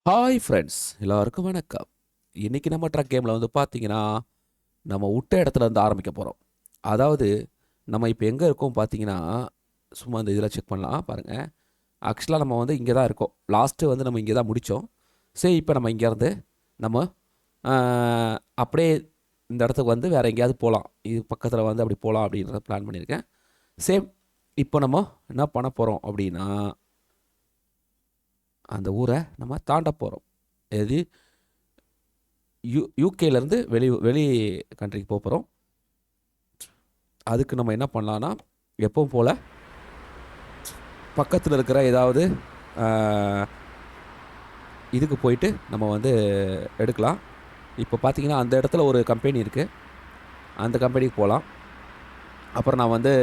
Hi friends, எல்லாருக்கும் வணக்கம். இன்னைக்கு நம்ம ட்ரக் கேமில் வந்து பார்த்தீங்கன்னா, நம்ம விட்ட இடத்துல இருந்து ஆரம்பிக்க போகிறோம். அதாவது நம்ம இப்போ எங்கே இருக்கோம் பார்த்தீங்கன்னா, சும்மா இந்த இதில் செக் பண்ணலாம் பாருங்கள். ஆக்சுவலாக நம்ம வந்து இங்கே தான் இருக்கோம். லாஸ்ட்டு வந்து நம்ம இங்கே தான் முடித்தோம். சரி, இப்போ நம்ம இங்கேருந்து நம்ம அப்படியே இந்த இடத்துக்கு வந்து வேறு எங்கேயாவது போகலாம். இது பக்கத்தில் வந்து அப்படி போகலாம் அப்படின்றத பிளான் பண்ணியிருக்கேன். சேம் இப்போ நம்ம என்ன பண்ண போகிறோம் அப்படின்னா, அந்த ஊரை நம்ம தாண்ட போகிறோம். எது யூகேலேருந்து வெளி வெளி கண்ட்ரிக்கு போகிறோம். அதுக்கு நம்ம என்ன பண்ணலான்னா, எப்பவும் போல் பக்கத்தில் இருக்கிற ஏதாவது இதுக்கு போயிட்டு நம்ம வந்து எடுக்கலாம். இப்போ பார்த்தீங்கன்னா அந்த இடத்துல ஒரு கம்பெனி இருக்குது, அந்த கம்பெனிக்கு போகலாம். அப்புறம் நான் வந்து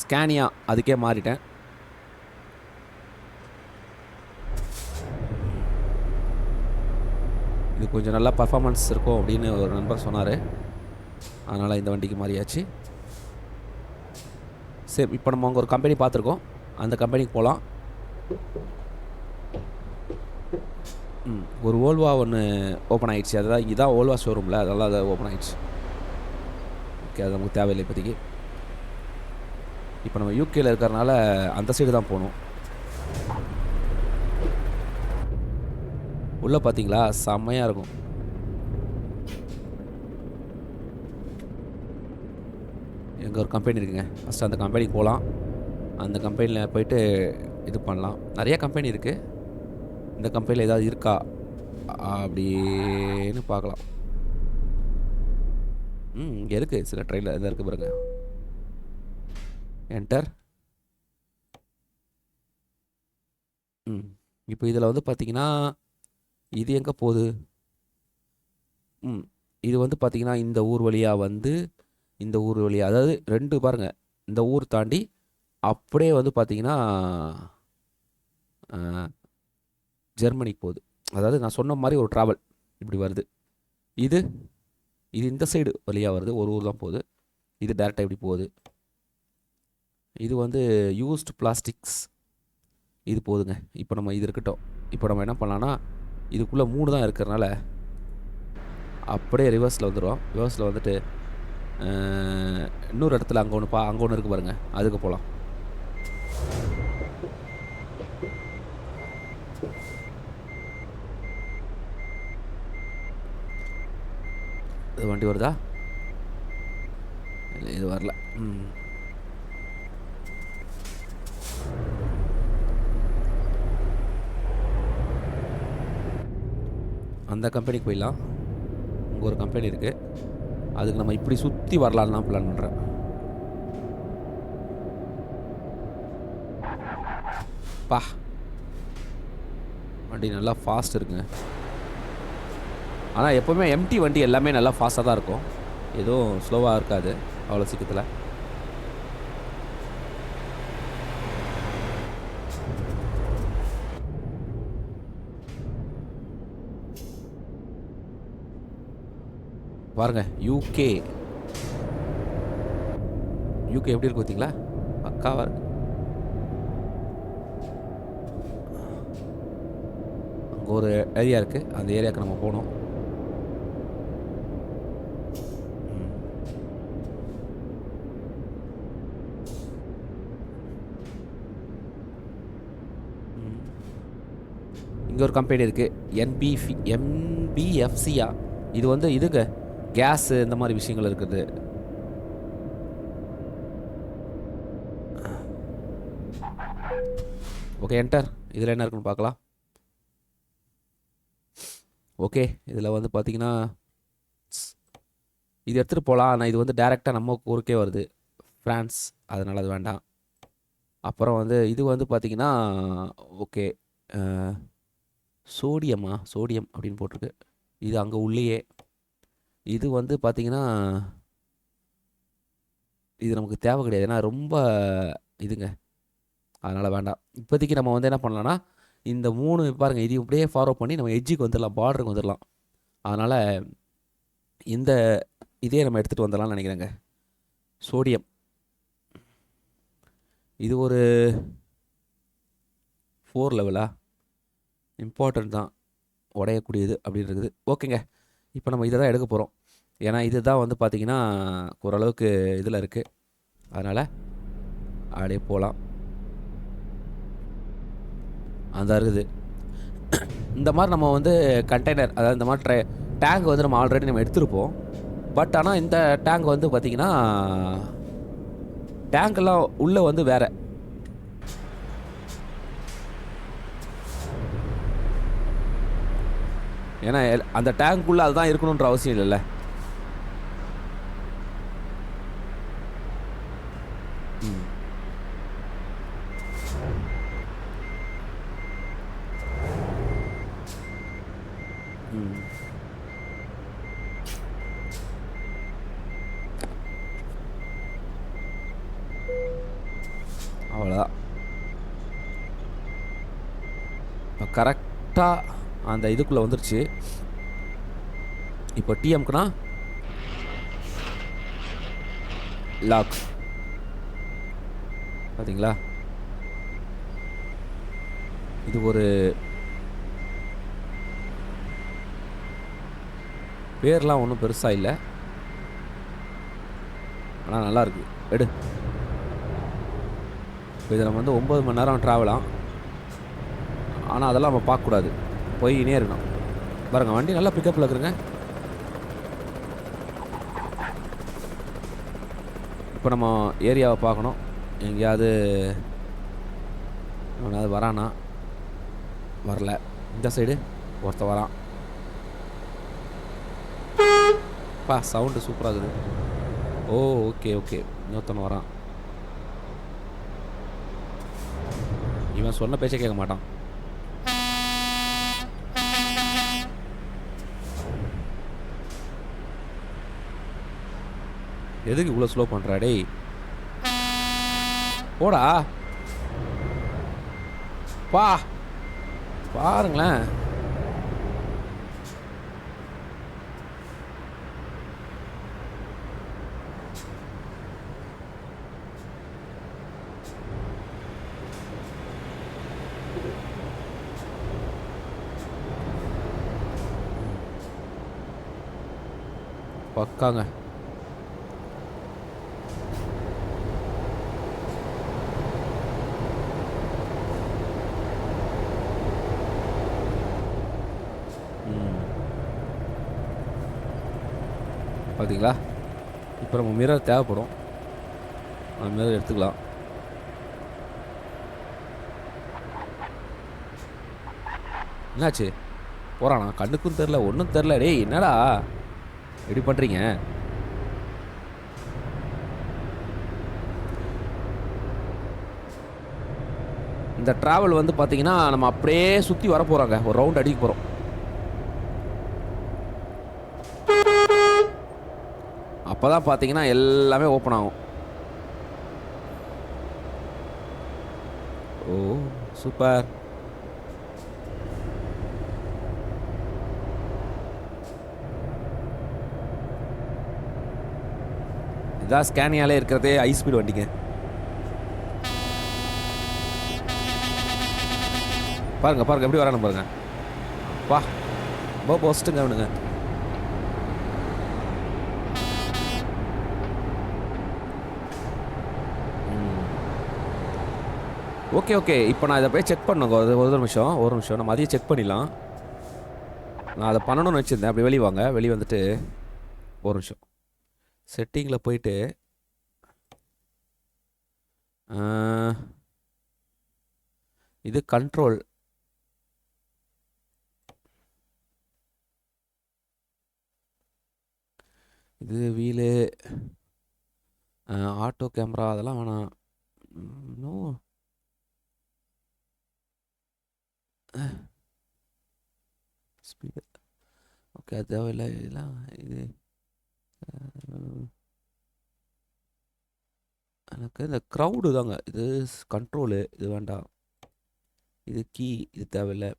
ஸ்கேனியா அதுக்கே மாறிட்டேன். இது கொஞ்சம் நல்லா பர்ஃபார்மன்ஸ் இருக்கும் அப்படின்னு ஒரு நண்பர் சொன்னார். அதனால் இந்த வண்டிக்கு மாறியாச்சு. சரி, இப்போ நம்ம அங்கே ஒரு கம்பெனி பார்த்துருக்கோம், அந்த கம்பெனிக்கு போகலாம். ஒரு ஓல்வா ஒன்று ஓப்பன் ஆகிடுச்சு. அதுதான் இதுதான் ஓல்வா ஷோரூமில், அதெல்லாம் அதை ஓப்பன் ஆகிடுச்சு. ஓகே, அது நமக்கு தேவையில்லை இப்போதைக்கு. இப்போ நம்ம யூகேயில் இருக்கிறனால அந்த சைடு தான் போகணும். உள்ளே பார்த்தீங்களா, செம்மையாக இருக்கும். எங்கே ஒரு கம்பெனி இருக்குங்க, ஃபஸ்ட்டு அந்த கம்பெனிக்கு போகலாம். அந்த கம்பெனியில் போயிட்டு இது பண்ணலாம். நிறையா கம்பெனி இருக்குது. இந்த கம்பெனியில் ஏதாவது இருக்கா அப்படின்னு பார்க்கலாம். இங்கே இருக்குது, சில ட்ரெயினில் இதாக இருக்குது பாருங்க. என்டர். இப்போ இதில் வந்து பார்த்தீங்கன்னா, இது எங்கே போகுது? இது வந்து பார்த்தீங்கன்னா இந்த ஊர் வழியாக வந்து இந்த ஊர் வழியாக, அதாவது ரெண்டு பாருங்கள், இந்த ஊர் தாண்டி அப்படியே வந்து பார்த்தீங்கன்னா ஜெர்மனிக்கு போகுது. அதாவது நான் சொன்ன மாதிரி ஒரு ட்ராவல் இப்படி வருது. இது இது இந்த சைடு வழியாக வருது, ஒரு ஊர் தான் போகுது. இது டேரெக்டாக இப்படி போகுது. இது வந்து யூஸ்டு பிளாஸ்டிக்ஸ் இது போகுதுங்க. இப்போ நம்ம இது இருக்கட்டும். இப்போ நம்ம என்ன பண்ணலான்னா, இதுக்குள்ளே 3 தான் இருக்கிறனால அப்படியே ரிவர்ஸில் வந்துடும். ரிவர்ஸில் வந்துட்டு இன்னொரு இடத்துல அங்கே ஒன்று இருக்குது பாருங்கள், அதுக்கு போகலாம். இது வண்டி வருதா? இல்லை, இது வரல. அந்த கம்பெனிக்கு போயிடலாம். இங்கே ஒரு கம்பெனி இருக்குது, அதுக்கு நம்ம இப்படி சுற்றி வரலான்னு தான் பிளான் பண்ணுறேன். பா, வண்டி நல்லா ஃபாஸ்ட் இருக்குங்க. ஆனால் எப்போவுமே எம்டி வண்டி எல்லாமே நல்லா ஃபாஸ்ட்டாக தான் இருக்கும், எதுவும் ஸ்லோவாக இருக்காது அவ்வளோ சீக்கிரத்தில். பாருங்க, யூகே எப்படி இருக்கு பார்த்தீங்களா? பக்காவாக இருக்கு. அங்கே ஒரு ஏரியா இருக்குது, அந்த ஏரியாவுக்கு நம்ம போகணும். இங்கே ஒரு கம்பெனி இருக்குது, என்பிஎஃப்சியா. இது வந்து இதுங்க கேஸு இந்த மாதிரி விஷயங்கள் இருக்குது. Okay, enter. இதில் என்ன இருக்குன்னு பார்க்கலாம். ஓகே, இதில் வந்து பார்த்தீங்கன்னா இது எடுத்துகிட்டு போகலாம். ஆனால் இது வந்து டேரெக்டாக நம்ம ஊருக்கே வருது, ஃப்ரான்ஸ், அதனால் அது வேண்டாம். அப்புறம் வந்து இது வந்து பார்த்தீங்கன்னா ஓகே, சோடியம் அப்படின்னு போட்டிருக்கு. இது அங்கே உள்ளேயே. இது வந்து பார்த்தீங்கன்னா இது நமக்கு தேவை கிடையாது, ஏன்னா ரொம்ப இதுங்க, அதனால் வேண்டாம். இப்போதைக்கு நம்ம வந்து என்ன பண்ணலான்னா, இந்த 3 பாருங்கள், இது இப்படியே ஃபாலோ பண்ணி நம்ம எட்ஜுக்கு வந்துடலாம், பார்டருக்கு வந்துடலாம். அதனால் இந்த இதே நம்ம எடுத்துகிட்டு வந்துடலாம்னு நினைக்கிறேங்க. சோடியம் இது ஒரு 4 லெவலா? இம்பார்ட்டன்ட் தான், உடையக்கூடியது அப்படின்னு இருக்குது. ஓகேங்க, இப்போ நம்ம இதை தான் எடுக்க போகிறோம். ஏன்னா இதுதான் வந்து பார்த்திங்கன்னா ஓரளவுக்கு இதில் இருக்குது. அதனால் அப்படியே போகலாம். அந்த இருக்குது இந்த மாதிரி நம்ம வந்து கண்டெய்னர், அதாவது இந்த மாதிரி டேங்க் வந்து நம்ம ஆல்ரெடி நம்ம எடுத்துருப்போம். பட் ஆனால் இந்த டேங்க் வந்து பார்த்திங்கன்னா டேங்க்கெல்லாம் உள்ளே வந்து வேறு. ஏன்னா அந்த டேங்க்குள்ளே அதுதான் இருக்கணுன்ற அவசியம் இல்லைல்ல. ம் ம் அவ்வளோதான். இப்போ கரெக்டாக அந்த இதுக்குள்ளே வந்துருச்சு. இப்போ டிஎம்க்குனா லாக் பார்த்தீங்களா? இது ஒரு பேர்லாம் ஒன்றும் பெருசாக இல்லை, ஆனால் நல்லாயிருக்கு. எடு. இப்போ இதில் நம்ம வந்து 9 மணி நேரம் ட்ராவலாம். ஆனால் அதெல்லாம் நம்ம பார்க்கக்கூடாது, போயினே இருக்கணும். பாருங்கள், வண்டி நல்லா பிக்கப்பில் இருக்குங்க. இப்போ நம்ம ஏரியாவை பார்க்கணும். எங்கேயாவது அவனாவது வரானா? வரல. இந்த சைடு ஒருத்த வரான். பா, சவுண்டு சூப்பராக இருக்குது. ஓ, ஓகே ஓகே, இன்னொருத்தன் வரான். இவன் சொன்ன பேச்சை கேட்க மாட்டான். எதுக்கு இவ்வளோ ஸ்லோ பண்ணுறா டேய்? போடா பா. பாருங்களேன், பக்காங்க. பார்த்தீங்களா? இப்போ நம்ம மிரர் தேவைப்படும், அந்த மிரர் எடுத்துக்கலாம். என்னாச்சு? போகிறானா? கண்ணுக்கும் தெரில, ஒன்றும் தெரில. டேய், என்னடா எப்படி பண்ணுறீங்க? இந்த ட்ராவல் வந்து பார்த்தீங்கன்னா நம்ம அப்படியே சுற்றி வர போகிறோங்க, ஒரு ரவுண்ட் அடிக்க போகிறோம். அப்போ தான் பார்த்தீங்கன்னா எல்லாமே ஓப்பன் ஆகும். ஓ, சூப்பர். இதான் ஸ்கேனியாலே இருக்கிறதே ஹை ஸ்பீட் வண்டிங்க. பாருங்க பாருங்க எப்படி வரானு பாருங்க. வா, போஸ்ட்டுங்க அவனுங்க. ஓகே ஓகே, இப்போ நான் இதை போய் செக் பண்ணுங்க. ஒரு நிமிஷம் நம்ம அதையும் செக் பண்ணிடலாம். நான் அதை பண்ணணும்னு வச்சுருந்தேன். அப்படி வெளியே வாங்க, வெளியே வந்துட்டு ஒரு நிமிஷம் செட்டிங்கில் போயிட்டு இது கண்ட்ரோல், இது வீலு, ஆட்டோ கேமரா, அதெல்லாம் வேணாம். இன்னும் ஸ்பீடு ஓகே, அது தேவையில்லை. இதெல்லாம் இது எனக்கு இந்த க்ரௌடு தாங்க இது கண்ட்ரோலு, இது வேண்டாம். இது கீ, இது தேவையில்லை.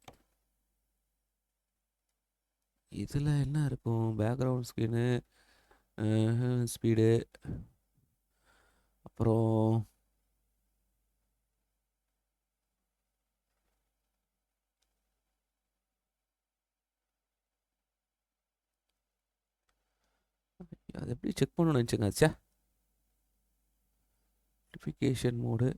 இதில் என்ன இருக்கும்? பேக்ரவுண்ட் ஸ்க்ரீனு, ஸ்பீடு, அப்புறம் அது எப்படி செக் பண்ணணும்னு நினச்சிங்க ச்சே. Notification mode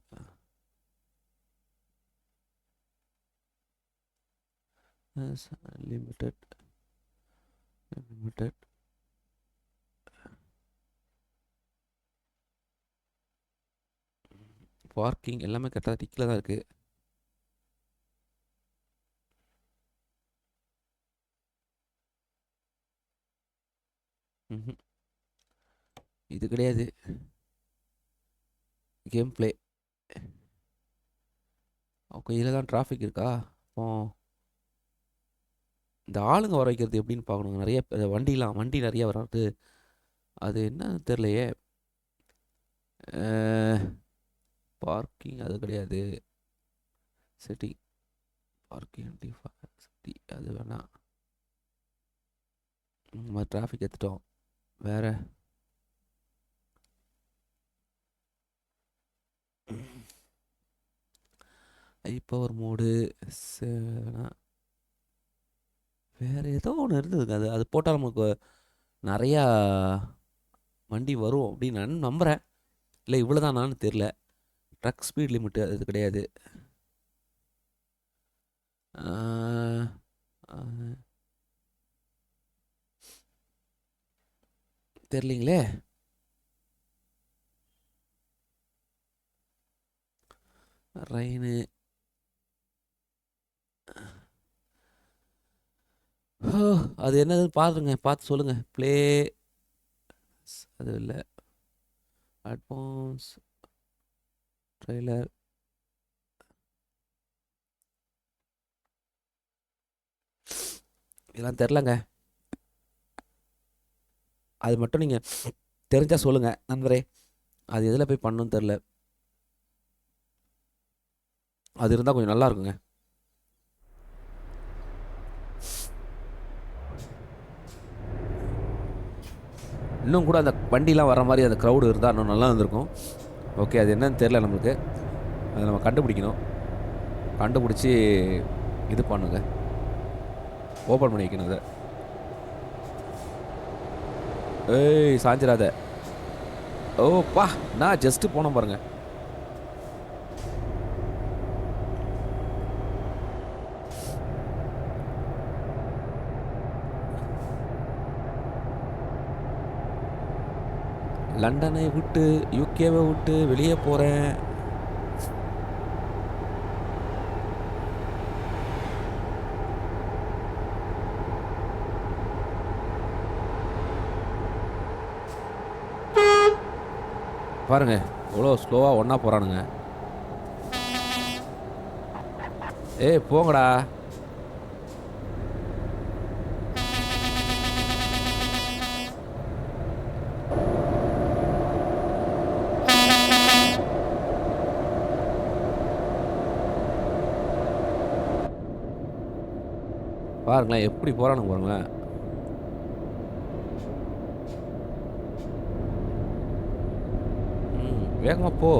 limited limited parking எல்லாமே கரெக்டாக டிக்கில் தான் இருக்குது. இது கிடையாது. Game play. ஓகே, இதில் தான் டிராஃபிக் இருக்கா? அப்போ இந்த ஆளுங்க வர வைக்கிறது எப்படின்னு பார்க்கணுங்க. நிறைய வண்டி நிறைய வராது. அது என்ன தெரிலையே. பார்க்கிங் அது கிடையாது. சிட்டி பார்க்கிங் சிட்டி அது வேணாம். டிராஃபிக் எடுத்துட்டோம். வேற ஹை பவர் மோடு வேறு ஏதோ ஒன்று இருந்ததுங்க. அது அது போட்டால் நமக்கு நிறையா வண்டி வரும் அப்படின்னு நான் நம்புகிறேன். இல்லை இவ்வளோ தான் நான் தெரில. ட்ரக் ஸ்பீட் லிமிட்டு அது கிடையாது. தெரிலிங்களே. ரெயினு அது என்னதுன்னு பாருங்க, பார்த்து சொல்லுங்கள். ப்ளே அது இல்லை. அட்வான்ஸ் ட்ரெய்லர் இதெல்லாம் தெரிலங்க. அது மட்டும் நீங்கள் தெரிஞ்சால் சொல்லுங்கள் நண்பரே. அது எதில் போய் பண்ணணும்னு தெரில. அது இருந்தால் கொஞ்சம் நல்லா இருக்குங்க. இன்னும் கூட அந்த வண்டிலாம் வர மாதிரி அந்த க்ரௌடு இருந்தால் இன்னும் நல்லா இருந்திருக்கும். ஓகே, அது என்னன்னு தெரில நம்மளுக்கு. அதை நம்ம கண்டுபிடிக்கணும். கண்டுபிடிச்சி இது பண்ணுங்க, ஓப்பன் பண்ணி வைக்கணும் அதை. ஏய் சாஞ்சிராத. ஓப்பா, நான் ஜஸ்ட்டு போனோம் பாருங்க. லண்டனை விட்டு யூகேவை விட்டு வெளியே போகிறேன். பாருங்க எவ்வளோ ஸ்லோவாக ஒன்றா போகிறானுங்க. ஏய் போங்கடா. பாருங்களேன் எப்படி போகிறானுங்க பாருங்களேன். வேகமாக போ.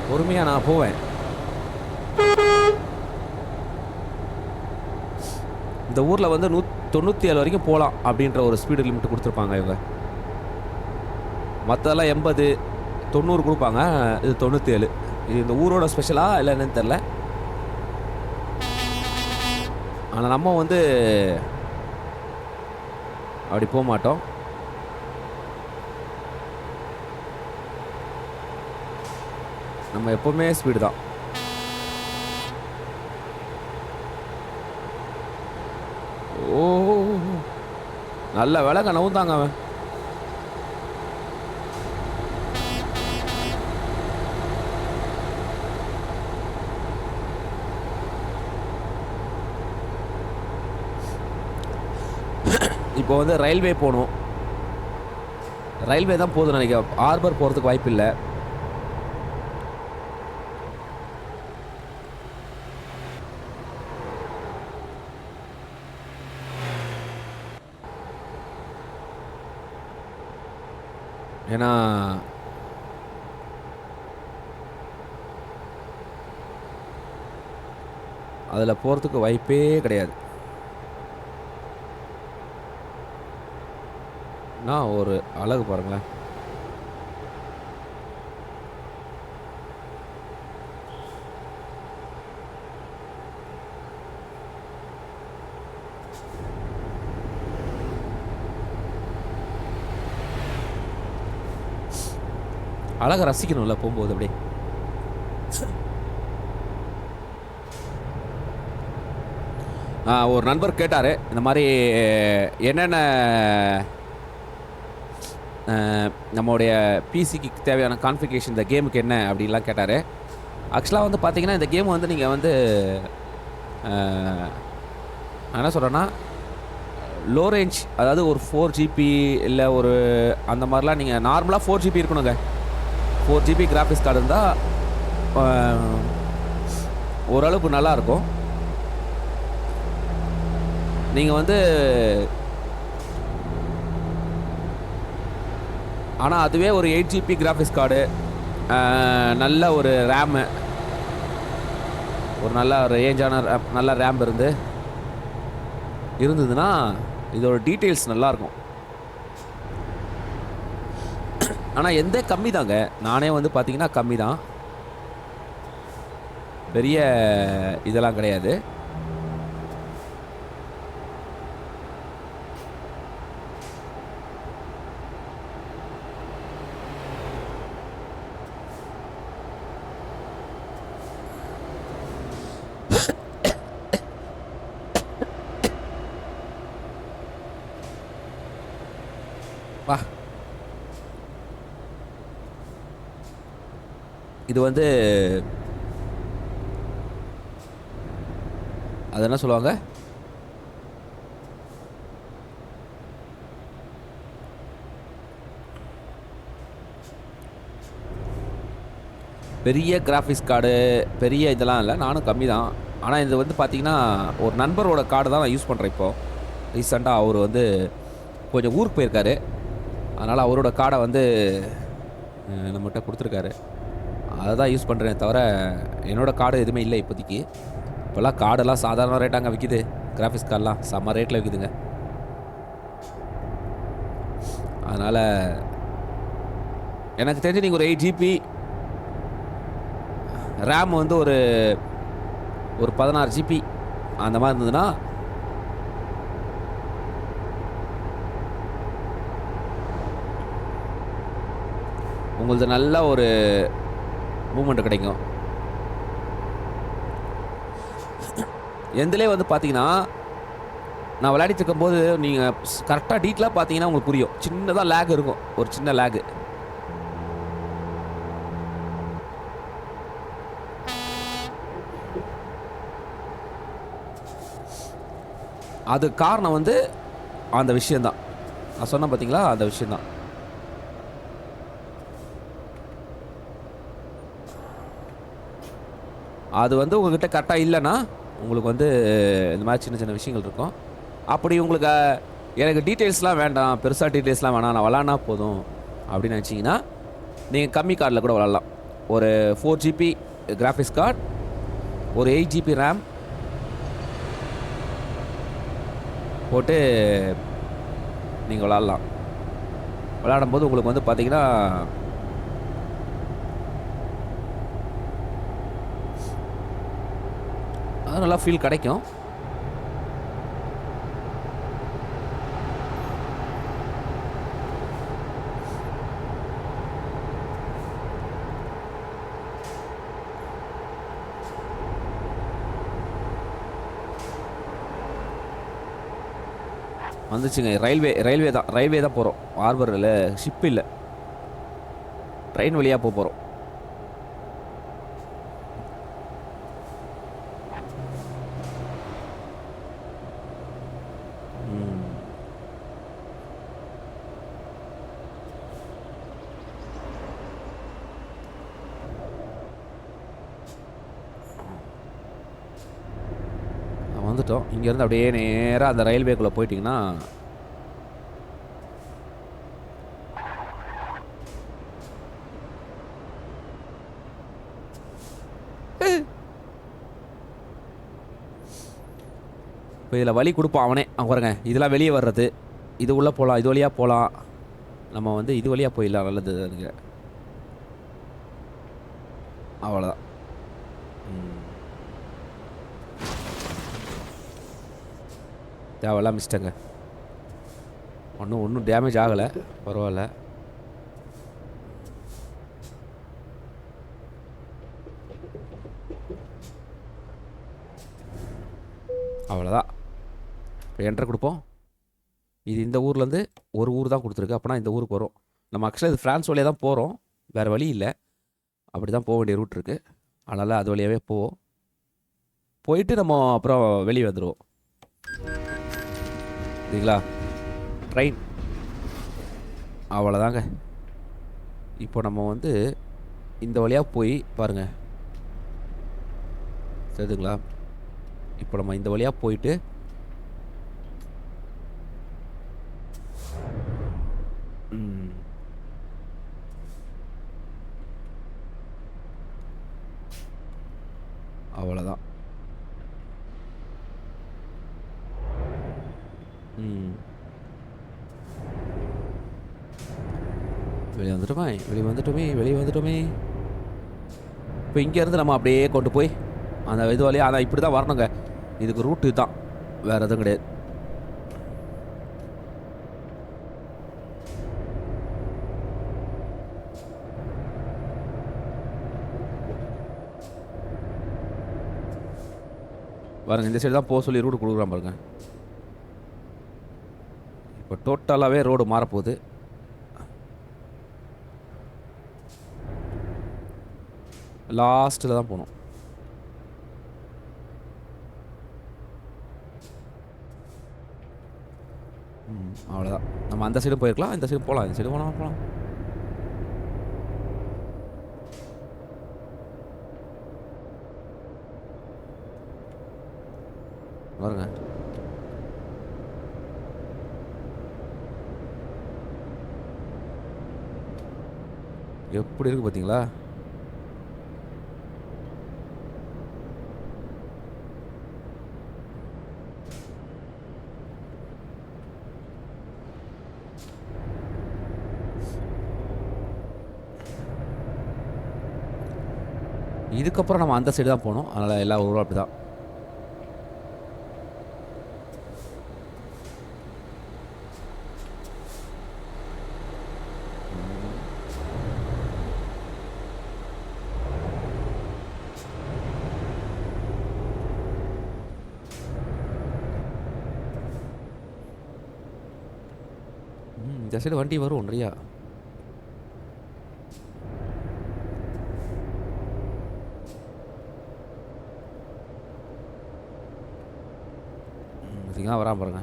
பொறுமையாக நான் போவேன். இந்த ஊரில் வந்து 97 வரைக்கும் போகலாம் அப்படின்ற ஒரு ஸ்பீடு லிமிட் கொடுத்துருப்பாங்க இவங்க. மற்றதெல்லாம் 80 90 கொடுப்பாங்க. இது 97. இது இந்த ஊரோட ஸ்பெஷலாக இல்லை என்னன்னு தெரில. ஆனால் நம்ம வந்து அப்படி போக மாட்டோம். நம்ம எப்போவுமே ஸ்பீடு தான். ஓ நல்ல வேலைங்க நவுந்தாங்க அவன். இப்போ வந்து ரயில்வே போகணும். ரயில்வே தான் போதும் நினைக்கிறேன். ஹார்பர் போகிறதுக்கு வாய்ப்பு இல்லை. ஏன்னா அதில் போகிறதுக்கு வாய்ப்பே கிடையாது. நான் ஒரு அழகு பாருங்களேன். அழகை ரசிக்கணும்ல போகும்போது அப்படியே. ஒரு நண்பர் கேட்டார், இந்த மாதிரி என்னென்ன நம்மளுடைய பிசிக்கு தேவையான கான்ஃபிகரேஷன் இந்த கேமுக்கு என்ன அப்படின்லாம் கேட்டார். ஆக்சுவலாக வந்து பார்த்தீங்கன்னா இந்த கேம் வந்து நீங்கள் வந்து நான் என்ன சொல்கிறேன்னா லோ ரேஞ்ச், அதாவது ஒரு 4GB இல்லை ஒரு அந்த மாதிரிலாம் நீங்கள் நார்மலாக 4GB இருக்கணுங்க. 4GB கிராஃபிக்ஸ் கார்டு இருந்தால் ஓரளவுக்கு நல்லாயிருக்கும். நீங்கள் வந்து ஆனால் அதுவே ஒரு 8GB கிராஃபிக்ஸ் கார்டு, நல்ல ஒரு ரேமு, ஒரு நல்ல ரேஞ்சான நல்ல ரேம் இருந்ததுன்னா இதோட டீட்டெயில்ஸ் நல்லாயிருக்கும். ஆனால் எந்த கம்மி தாங்க, நானே வந்து பார்த்தீங்கன்னா கம்மி தான், பெரிய இதெல்லாம் கிடையாது. வா, இது வந்து அது என்ன சொல்லுவாங்க, பெரிய கிராஃபிக்ஸ் கார்டு, பெரிய இதெல்லாம் இல்லை, நானும் கம்மி தான். ஆனால் இது வந்து பார்த்தீங்கன்னா ஒரு நண்பரோட கார்டு தான் நான் யூஸ் பண்ணுறேன் இப்போது. ரீசெண்டாக அவர் வந்து கொஞ்சம் ஊருக்கு போயிருக்காரு, அதனால் அவரோட கார்டை வந்து நம்மகிட்ட கொடுத்துருக்காரு. அதை தான் யூஸ் பண்ணுறேன் தவிர என்னோடய கார்டு எதுவுமே இல்லை இப்போதைக்கு. இப்போல்லாம் கார்டெல்லாம் சாதாரண ரேட்டாங்க விற்கிது, கிராஃபிக்ஸ் கார்டெலாம் செம்ம ரேட்டில் விற்கிதுங்க. அதனால் எனக்கு தெரிஞ்சு நீங்கள் ஒரு 8GB ரேம் வந்து ஒரு 16GB அந்த மாதிரி இருந்ததுன்னா உங்களுக்கு நல்ல ஒரு மூமெண்ட் கிடைக்கும். எந்திலே வந்து பார்த்தீங்கன்னா நான் விளையாடிட்டு இருக்கும்போது நீங்கள் கரெக்டாக டீட்டெயிலாக பார்த்தீங்கன்னா உங்களுக்கு புரியும், சின்னதாக லேக் இருக்கும், ஒரு சின்ன லேகு. அது காரணம் வந்து அந்த விஷயந்தான் நான் சொன்னேன் பார்த்தீங்களா, அந்த விஷயந்தான். அது வந்து உங்கள்கிட்ட கரெக்டாக இல்லைன்னா உங்களுக்கு வந்து இந்த மாதிரி சின்ன சின்ன விஷயங்கள் இருக்கும். அப்படி உங்களுக்கு எனக்கு டீட்டெயில்ஸ்லாம் வேண்டாம், பெருசாக டீட்டெயில்ஸ்லாம் வேணாம், நான் விளாட்னா போதும் அப்படின்னு நினச்சிங்கன்னா நீங்கள் கம்மி கார்டில் கூட விளாட்லாம். ஒரு 4GB கிராஃபிக்ஸ் கார்டு, ஒரு 8GB ரேம் போட்டு நீங்கள் விளாட்லாம். விளாடும்போது உங்களுக்கு வந்து பார்த்தீங்கன்னா அது நல்லா ஃபீல் கிடைக்கும். வந்துச்சுங்க, ரயில்வே தான் போகிறோம். ஹார்பரில் ஷிப் இல்லை, ட்ரெயின் வழியாக போகிறோம். வந்துட்டோம். இங்கேருந்து அப்படியே நேராக அந்த ரயில்வேக்குள்ளே போயிட்டிங்கன்னா இப்போ இதில் வழி கொடுப்பான் அவனே. பாருங்க, இதெல்லாம் வெளியே வர்றது, இது உள்ளே போகலாம், இது வழியாக போகலாம். நம்ம வந்து இது வழியாக போயிடலாம். நல்லது எனக்கு. அவ்வளோதான். தேவையெல்லாம் மிஸ்டேங்க. ஒன்றும் டேமேஜ் ஆகலை, பரவாயில்ல. அவ்வளோதான். இப்போ என்ட்ரு கொடுப்போம். இது இந்த ஊர்லேருந்து ஒரு ஊர் தான் கொடுத்துருக்கு. அப்போனா இந்த ஊருக்கு வரும். நம்ம ஆக்சுவலாக இது ஃப்ரான்ஸ் வழியாக தான் போகிறோம், வேறு வழி இல்லை. அப்படி தான் போக வேண்டிய ரூட் இருக்குது. அதனால் அது வழியாகவே போவோம். போயிட்டு நம்ம அப்புறம் வெளியே வந்துடுவோம். சரிங்களா? ட்ரெயின் அவ்வளோதாங்க. இப்போ நம்ம வந்து இந்த வழியாக போய் பாருங்கள், சரிங்களா? இப்போ நம்ம இந்த வழியாக போயிட்டு அவ்வளோதான். வெளியே வந்துட்டோமே. இப்போ இங்கேருந்து நம்ம அப்படியே கொண்டு போய் அந்த இது வழியாக, அதான் இப்படி தான் வரணுங்க. இதுக்கு ரூட்டு தான், வேறு எதுவும் கிடையாது. பாருங்க, இந்த சைடு தான் போக சொல்லி ரூட்டு கொடுக்குறான் பாருங்க. இப்போ டோட்டலாகவே ரோடு மாறப்போகுது. லாஸ்ட்டில் தான் போகணும். அவ்வளோதான். நம்ம அந்த சைடும் போயிருக்கலாம், இந்த சைடும் போகலாம். இந்த சைடு போகலாம். பாருங்க, எப்படி இருக்கு பார்த்தீங்களா? இதுக்கப்புறம் நம்ம அந்த சைடு தான் போகணும். அதனால் எல்லா ஊரும் அப்படி தான். இந்த சைடு வண்டி வரும் நிறையா. வராம பாருங்க.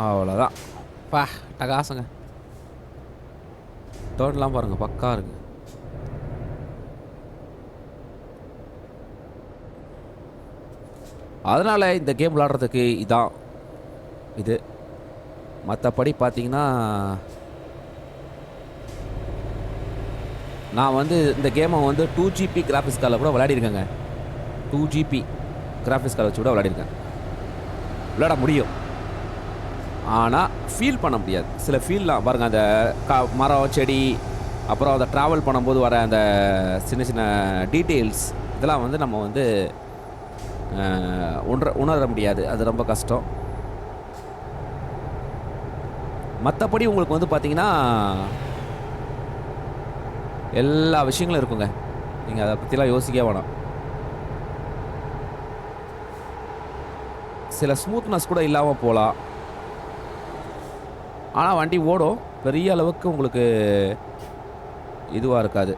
அவ்வளோதான். பா டகாசங்க. டோட்டலாம் பாருங்க, பக்கா இருக்கு. அதனால் இந்த கேம் விளாட்றதுக்கு இதான் இது. மற்றபடி பார்த்தீங்கன்னா, நான் வந்து இந்த கேமை வந்து 2GB கிராஃபிக்ஸ் கார்டில் கூட விளையாடிருக்கேங்க. 2GB கிராஃபிக்ஸ் கார்டை வச்சு கூட விளையாடிருக்கேன். விளையாட முடியும், ஆனால் ஃபீல் பண்ண முடியாது. சில ஃபீல்லாம் பாருங்கள், அந்த மரம் செடி, அப்புறம் அதை ட்ராவல் பண்ணும்போது வர அந்த சின்ன சின்ன டீட்டெயில்ஸ், இதெல்லாம் வந்து நம்ம வந்து உணர முடியாது. அது ரொம்ப கஷ்டம். மற்றபடி உங்களுக்கு வந்து பார்த்தீங்கன்னா எல்லா விஷயங்களும் இருக்குங்க. நீங்கள் அதை பற்றிலாம் யோசிக்கவே வேணாம். சில ஸ்மூத்னஸ் கூட இல்லாமல் போகலாம், ஆனால் வண்டி ஓடும். பெரிய அளவுக்கு உங்களுக்கு இதுவாக இருக்காது.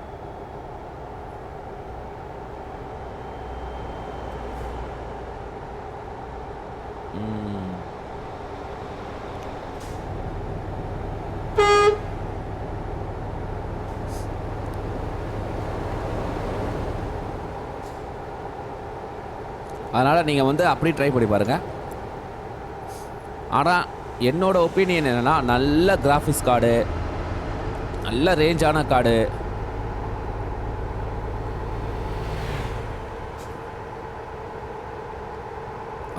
அதனால் நீங்கள் வந்து அப்படி ட்ரை பண்ணி பாருங்கள். ஆனால் என்னோடய ஒப்பீனியன் என்னென்னா, நல்ல கிராஃபிக்ஸ் கார்டு, நல்ல ரேஞ்சான கார்டு,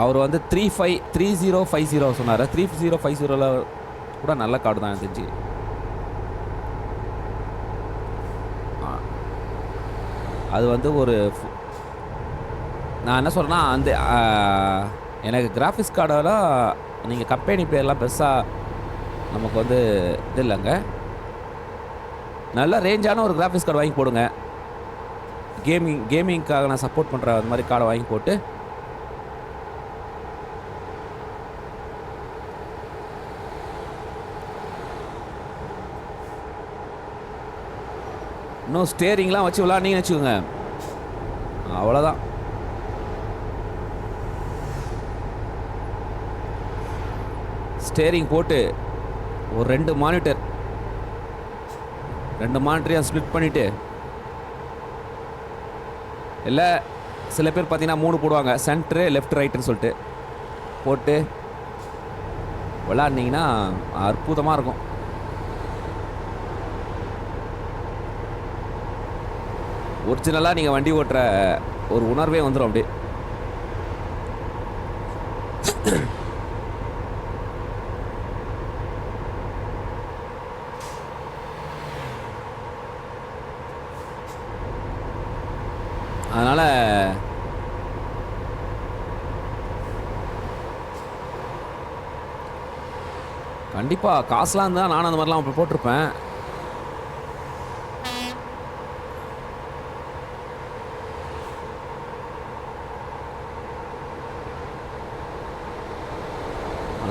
அவர் வந்து 3050 சொன்னார். 3050 கூட நல்ல கார்டு தான் எனக்கு தெரிஞ்சு. அது வந்து ஒரு நான் என்ன சொல்கிறேன்னா அந்த எனக்கு கிராஃபிக்ஸ் கார்டெல்லாம் நீங்கள் கம்பெனி பேர்லாம் பெருசாக நமக்கு வந்து இது இல்லைங்க. நல்ல ரேஞ்சான ஒரு கிராஃபிக்ஸ் கார்டு வாங்கி போடுங்க. கேமிங்க்காக நான் சப்போர்ட் பண்ணுற அந்த மாதிரி கார்டை வாங்கி போட்டு இன்னும் ஸ்டேரிங்லாம் வச்சு விளாட்னீங்கன்னு வச்சுக்கோங்க, அவ்வளோதான். ஸ்டேரிங் போட்டு ஒரு 2 மானிட்டரையும் ஸ்ப்ளிட் பண்ணிவிட்டு, இல்லை சில பேர் பார்த்தீங்கன்னா 3 போடுவாங்க, சென்ட்ரு லெஃப்ட் ரைட்டுன்னு சொல்லிட்டு போட்டு விளாட்னீங்கன்னா அற்புதமாக இருக்கும். ஒரிஜினலாக நீங்கள் வண்டி ஓட்டுற ஒரு உணர்வே வந்துடும் அப்படியே. அதனால் கண்டிப்பாக காசுலாம் இருந்தால் நானும் அந்த மாதிரிலாம் அப்போ போட்டிருப்பேன்.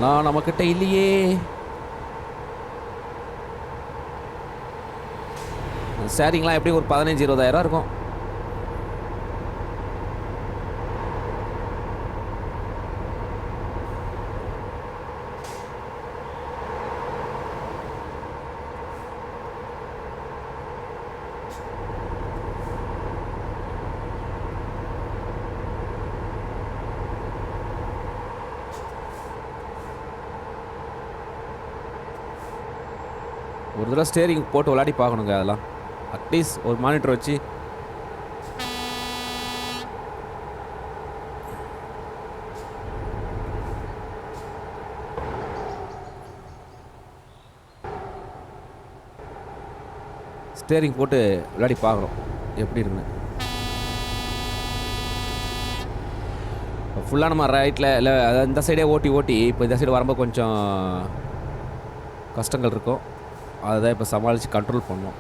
ஆனால் நம்மக்கிட்ட இல்லையே. ஷேரிங்லாம் எப்படி ஒரு 15-20 இருக்கும். ஒரு தடவை ஸ்டேரிங் போட்டு விளையாடி பார்க்கணுங்க. அதெல்லாம் அட்லீஸ்ட் ஒரு மானிட்டர் வச்சு ஸ்டேரிங் போட்டு விளையாடி பார்க்கணும் எப்படி இருக்குன்னு. ஃபுல்லாக நம்ம ரைட்டில் இல்லை அதாவது இந்த சைடே ஓட்டி இப்போ இந்த சைடு வரும்போது கொஞ்சம் கஷ்டங்கள் இருக்கும். அதுதான் இப்போ சமாளித்து கண்ட்ரோல் பண்ணோம்.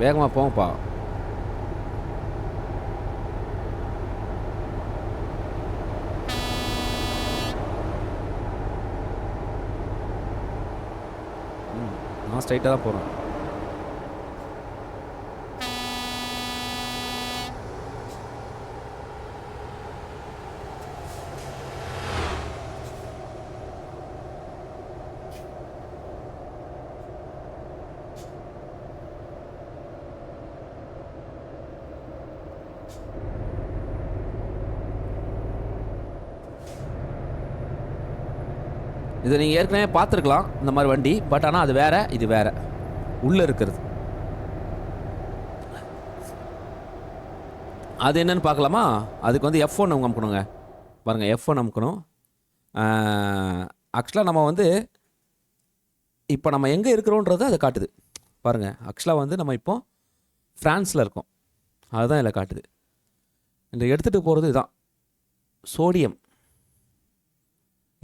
வேகமாக போங்கப்பா. நான் ஸ்ட்ரைட்டாக தான் போகிறேன். இதை நீங்கள் ஏற்கனவே பார்த்துருக்கலாம் இந்த மாதிரி வண்டி. பட் ஆனால் அது வேறு, இது வேறு. உள்ளே இருக்கிறது அது என்னன்னு பார்க்கலாமா? அதுக்கு வந்து F1 அமுக்கணுங்க. பாருங்கள், F1 அமுக்கணும். ஆக்சுவலாக நம்ம வந்து இப்போ நம்ம எங்கே இருக்கிறோன்றது அதை காட்டுது. பாருங்கள், ஆக்சுவலாக வந்து நம்ம இப்போ ஃப்ரான்ஸில் இருக்கோம். அதுதான் இதில் காட்டுது. இந்த எடுத்துகிட்டு போகிறது இதுதான் சோடியம்.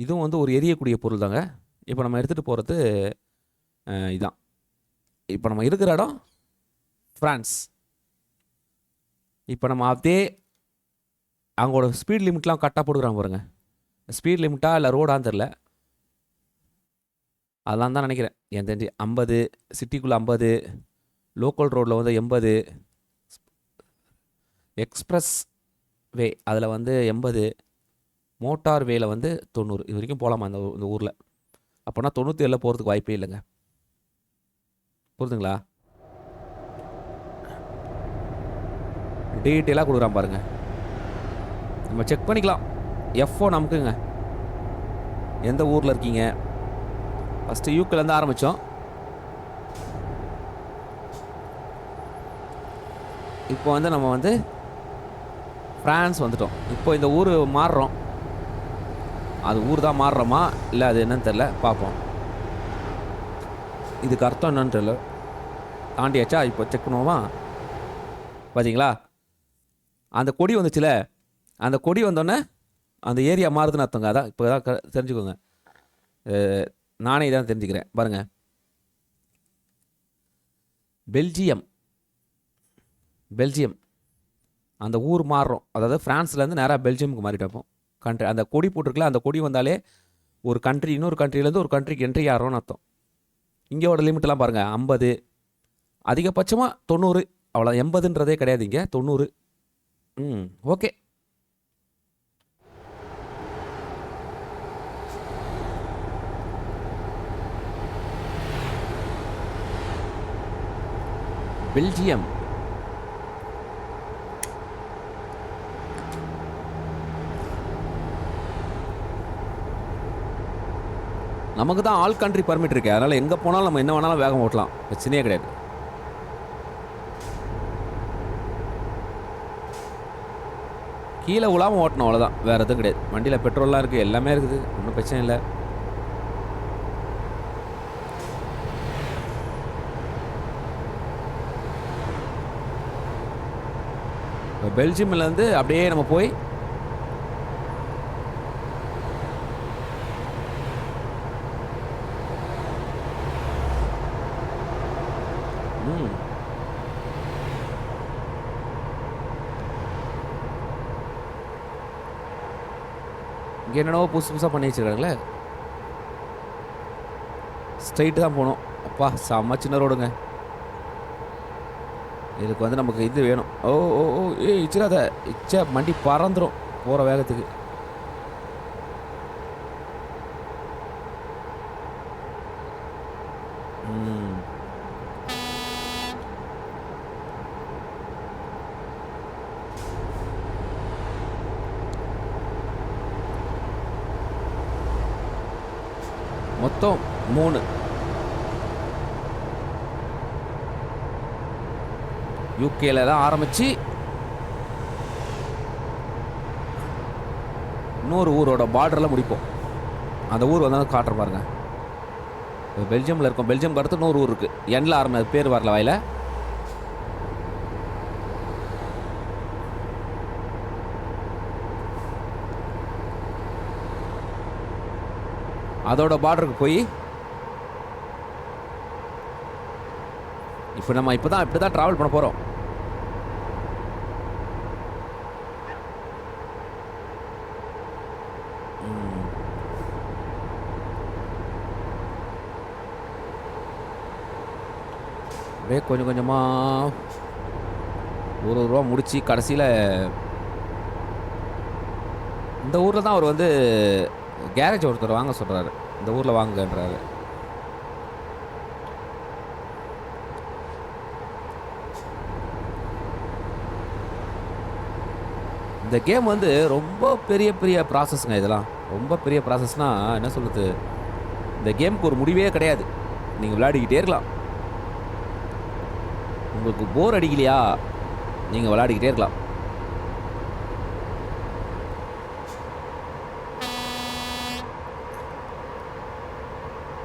இதுவும் வந்து ஒரு எரியக்கூடிய பொருள் தாங்க. இப்போ நம்ம எடுத்துகிட்டு போகிறது இதுதான். இப்போ நம்ம இருக்கிற இடம் ஃப்ரான்ஸ். இப்போ நம்ம அப்படியே அவங்களோட ஸ்பீட் லிமிட்லாம் கரெக்டாக போட்டுக்கிறாங்க பாருங்க. ஸ்பீட் லிமிட்டா இல்லை ரோடான்னு தெரில, அதெல்லாம் தான் நினைக்கிறேன். என் தெரிஞ்சு 50, சிட்டிக்குள்ளே 50, லோக்கல் ரோடில் வந்து 80, எக்ஸ்ப்ரெஸ் வே அதில் வந்து 80, மோட்டார் வேல வந்து 90. இது வரைக்கும் போகலாமா இந்த ஊரில்? அப்போனா 97 போகிறதுக்கு வாய்ப்பே இல்லைங்க. புரியுதுங்களா? டீட்டெயிலாக கொடுக்குறான் பாருங்கள். நம்ம செக் பண்ணிக்கலாம். F1 நமக்குங்க எந்த ஊரில் இருக்கீங்க. ஃபஸ்ட்டு யூக்கிலேருந்து ஆரம்பித்தோம். இப்போ வந்து நம்ம வந்து ஃப்ரான்ஸ் வந்துட்டோம். இப்போ இந்த ஊர் மாறுறோம். அது ஊர் தான் மாறுறோமா இல்லை அது என்னன்னு தெரில, பார்ப்போம். இதுக்கு அர்த்தம் என்னன்னு தெரியல. தாண்டியாச்சா? இப்போ செக் பண்ணுவோமா? பார்த்தீங்களா, அந்த கொடி வந்துச்சுல, அந்த கொடி வந்தோடனே அந்த ஏரியா மாறுதுன்னு அர்த்தங்க. அதான் இப்போ தான் தெரிஞ்சுக்கோங்க. நானே இதான் தெரிஞ்சுக்கிறேன் பாருங்கள். பெல்ஜியம் அந்த ஊர் மாறுறோம். அதாவது ஃப்ரான்ஸ்லேருந்து நேராக பெல்ஜியமுக்கு மாறிட்டப்போ கண்ட்ரி அந்த கொடி போட்டிருக்கல, அந்த கொடி வந்தாலே ஒரு கண்ட்ரி இன்னொரு கண்ட்ரிலேருந்து ஒரு கண்ட்ரிக்கு என்ட்ரி ஆகிறோன்னு அர்த்தம். இங்கேயோட லிமிட்லாம் பாருங்கள், 50, அதிகபட்சமாக 90, அவ்வளோ. 80ன்றதே கிடையாது இங்கே, 90. ஓகே. பெல்ஜியம் நமக்கு தான் ஆல் கண்ட்ரி பர்மிட் இருக்கு. அதனால் எங்கே போனாலும் நம்ம என்ன வேணாலும் வேகம் ஓட்டலாம், பிரச்சனையே கிடையாது. கீழே உலாமல் ஓட்டணும், அவ்வளோதான். வேறு எதுவும் கிடையாது. வண்டியில் பெட்ரோல்லாம் இருக்குது, எல்லாமே இருக்குது, ஒன்றும் பிரச்சனை இல்லை. பெல்ஜியம்லேருந்து அப்படியே நம்ம போய் இங்கே என்னென்னவோ புதுசு புதுசாக பண்ணி வச்சுருக்காங்களே. ஸ்ட்ரைட்டு தான் போகணும். அப்பா செம்ம சின்ன ரோடுங்க. இதுக்கு வந்து நமக்கு இது வேணும். ஓ ஓ ஓ இச்சிடாத, இச்சா வண்டி பறந்துடும் போகிற வேகத்துக்கு. மொத்தம் 3. யூகேல தான் ஆரம்பித்து இன்னொரு ஊரோட பார்டரில் முடிப்போம். அந்த ஊர் வந்து காட்டுற பாருங்க. பெல்ஜியமில் இருக்கும். பெல்ஜியம் அடுத்து இன்னொரு ஊர் இருக்குது, எண்ணில் ஆரம்பி, பேர் வரல வாயில. அதோட பார்டருக்கு போய் இப்போ நம்ம இப்போ தான் ட்ராவல் பண்ண போகிறோம். அப்படியே கொஞ்சம் கொஞ்சமாக ஒரு ரூபா முடித்து கடைசியில் இந்த ஊரில் தான் அவர் வந்து கேரேஜ் ஒருத்தர் வாங்க சொல்கிறாரு. இந்த ஊரில் வாங்குன்றாரு. இந்த கேம் வந்து ரொம்ப பெரிய பெரிய ப்ராசஸ்ங்க. இதெல்லாம் ரொம்ப பெரிய ப்ராசஸ்னால் என்ன சொல்கிறது, இந்த கேமுக்கு ஒரு முடிவே கிடையாது. நீங்கள் விளையாடிக்கிட்டே இருக்கலாம். உங்களுக்கு போர் அடிக்கலையா, நீங்கள் விளையாடிக்கிட்டே இருக்கலாம்.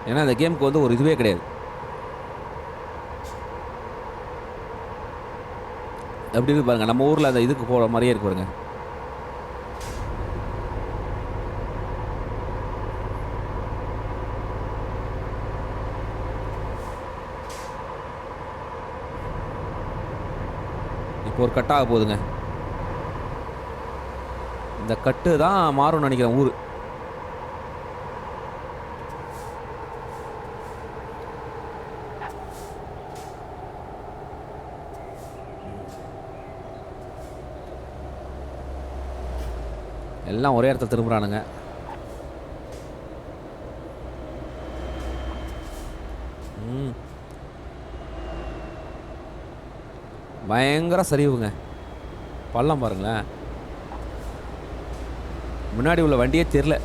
ஏன்னா இந்த கேமுக்கு வந்து ஒரு இதுவே கிடையாது. எப்படி இருக்கு பாருங்க, நம்ம ஊரில் அந்த இதுக்கு போகிற மாதிரியே இருக்கு பாருங்க. இப்போ ஒரு கட்டாக போகுதுங்க. இந்த கட்டு தான் மாறும்னு நினைக்கிறேன் ஊர். எல்லாம் ஒரே இடத்துல திரும்புறானுங்க. பயங்கர சரிவுங்க. பள்ளம் பாருங்களேன். முன்னாடி உள்ள வண்டியே தெரியல.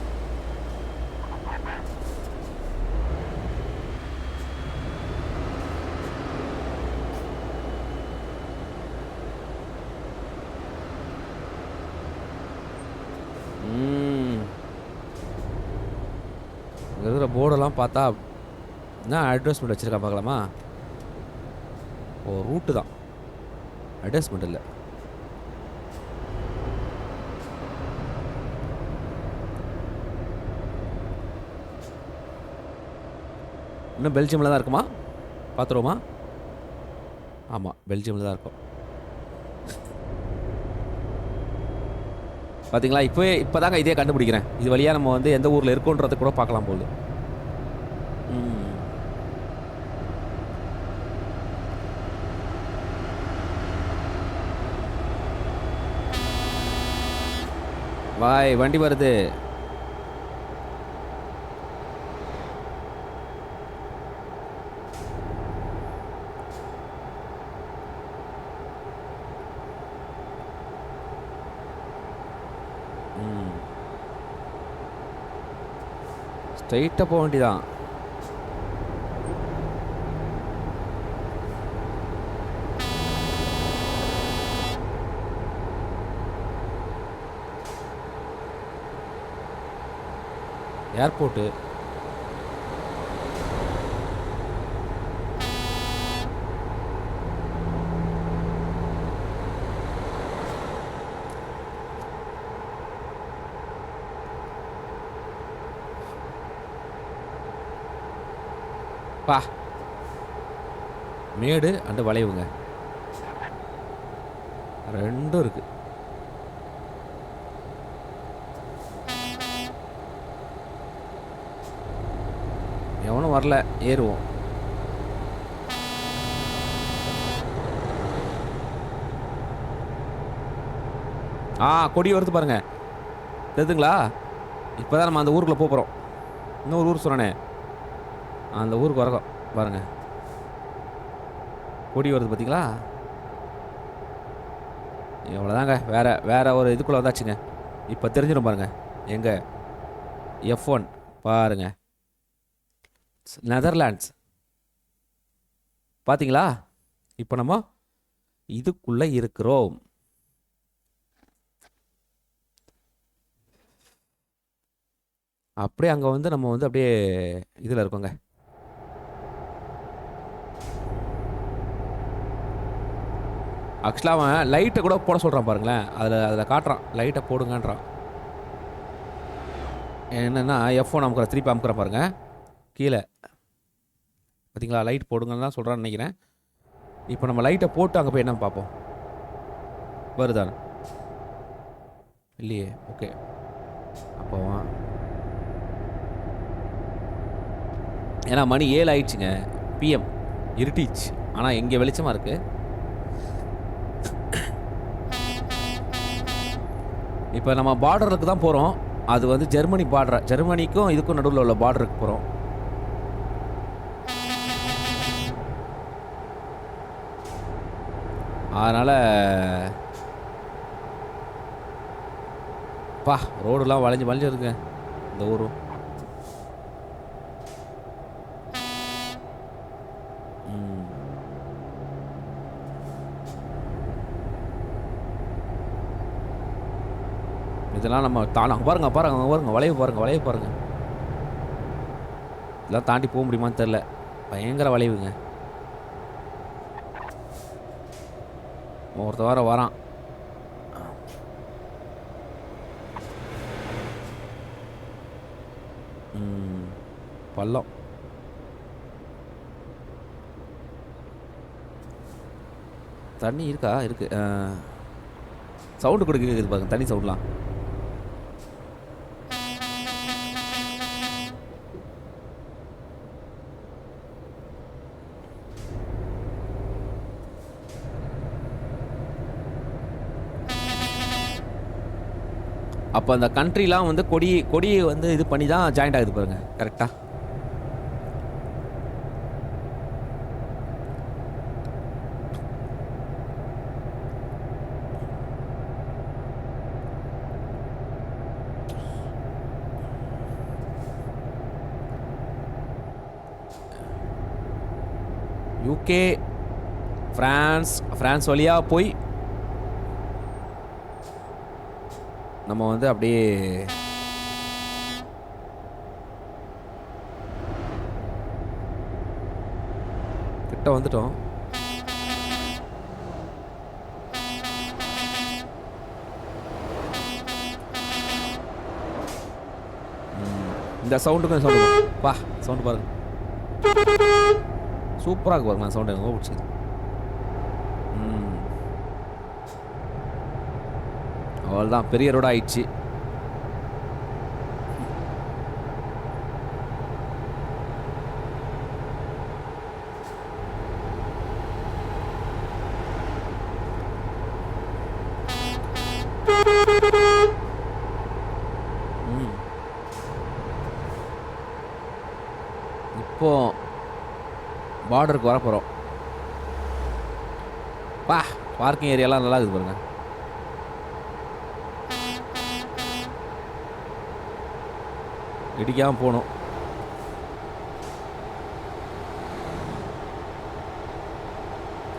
இருக்கிற போர்டெல்லாம் பார்த்தா என்ன அட்வர்டைஸ்மெண்ட் வச்சுருக்கா பார்க்கலாமா? ஓ, ரூட்டு தான், அட்வர்டைஸ்மெண்ட் இல்லை. இன்னும் பெல்ஜியமில் தான் இருக்குமா? பார்த்துருவோமா? ஆமாம், பெல்ஜியமில் தான் இருக்கும். பார்த்தீங்களா? இப்போ தாங்க இதே கண்டுபிடிக்கிறேன். இது வழியாக நம்ம வந்து எந்த ஊரில் இருக்கோன்றது கூட பார்க்கலாம் போகுது. வாய் வண்டி வருது. ஸ்ட்ரைட்டாக போக வேண்டியதான். ஏர்போர்ட்டு. பா, மேடு அண்டு வளைவுங்க, ரெண்டும் இருக்கு. எவனும் வரல, ஏறுவோம். கொடி வருது பாருங்க, தெரியுதுங்களா? இப்போதான் நம்ம அந்த ஊருக்குள்ளே போகிறோம். இன்னொரு ஊர் சொன்னே, அந்த ஊருக்கு வரக்கும் பாருங்க, கொடி வருது பார்த்தீங்களா? எவ்வளோதாங்க, வேற ஒரு இதுக்குள்ளே வந்தாச்சுங்க. இப்போ தெரிஞ்சிடும் பாருங்க, எங்க F1 பாருங்க, நெதர்லாண்ட்ஸ். பார்த்தீங்களா? இப்போ நம்ம இதுக்குள்ளே இருக்கிறோம். அப்படியே அங்கே வந்து நம்ம வந்து அப்படியே இதில் இருக்கோங்க. ஆக்சுவலாக அவன் லைட்டை கூட போட சொல்கிறான் பாருங்களேன், அதில் காட்டுறான், லைட்டை போடுங்கன்றான். என்னென்னா F1 அமுக்குற, திருப்பி அமுக்குற பாருங்க கீழே, பார்த்தீங்களா? லைட் போடுங்கன்னு தான் சொல்கிறான்னு நினைக்கிறேன். இப்போ நம்ம லைட்டை போட்டு அங்கே போய் என்ன பார்ப்போம், வருதானே? இல்லையே. ஓகே, அப்போ ஏன்னா மணி 7 ஆயிடுச்சுங்க, PM, இருட்டிச்சு. ஆனால் இங்கே வெளிச்சமாக இருக்குது. இப்போ நம்ம பார்டருக்கு தான் போகிறோம். அது வந்து ஜெர்மனி பார்டர், ஜெர்மனிக்கும் இதுக்கும் நடுவில் உள்ள பார்டருக்கு போகிறோம். அதனால் ரோடுலாம் வளைஞ்சு இருக்குங்க இந்த ஊரும். இதெல்லாம் நம்ம பாருங்க வளைவு பாருங்க. இதெல்லாம் தாண்டி போக முடியுமான்னு தெரில, பயங்கர வளைவுங்க. ஒருத்த வாரம் வரான். பள்ளம். தண்ணி இருக்கா? இருக்கு. சவுண்டு கூட கேட்குது பாருங்க, தண்ணி சவுண்ட்லாம். அப்போ அந்த கண்ட்ரிலாம் வந்து கொடியை வந்து இது பண்ணி தான் ஜாயிண்ட் ஆகுது பாருங்க, கரெக்டாக. யூகே, ஃப்ரான்ஸ் வழியாக போய் நம்ம வந்து அப்படியே கிட்ட வந்துட்டோம். இந்த சவுண்டுக்கும் சவுண்டு பா சவுண்டு பாருங்க, சூப்பராக இருக்கு பாருங்க சவுண்டு, எனக்கு ரொம்ப பிடிச்சது. அவ்வளோதான், பெரிய ரோடு ஆயிடுச்சு. இப்போ பார்டருக்கு வர போகிறோம். பா பார்க்கிங் ஏரியாலாம் நல்லா இருக்குது பாருங்க. இடிக்காமல் போகணும்.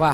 வா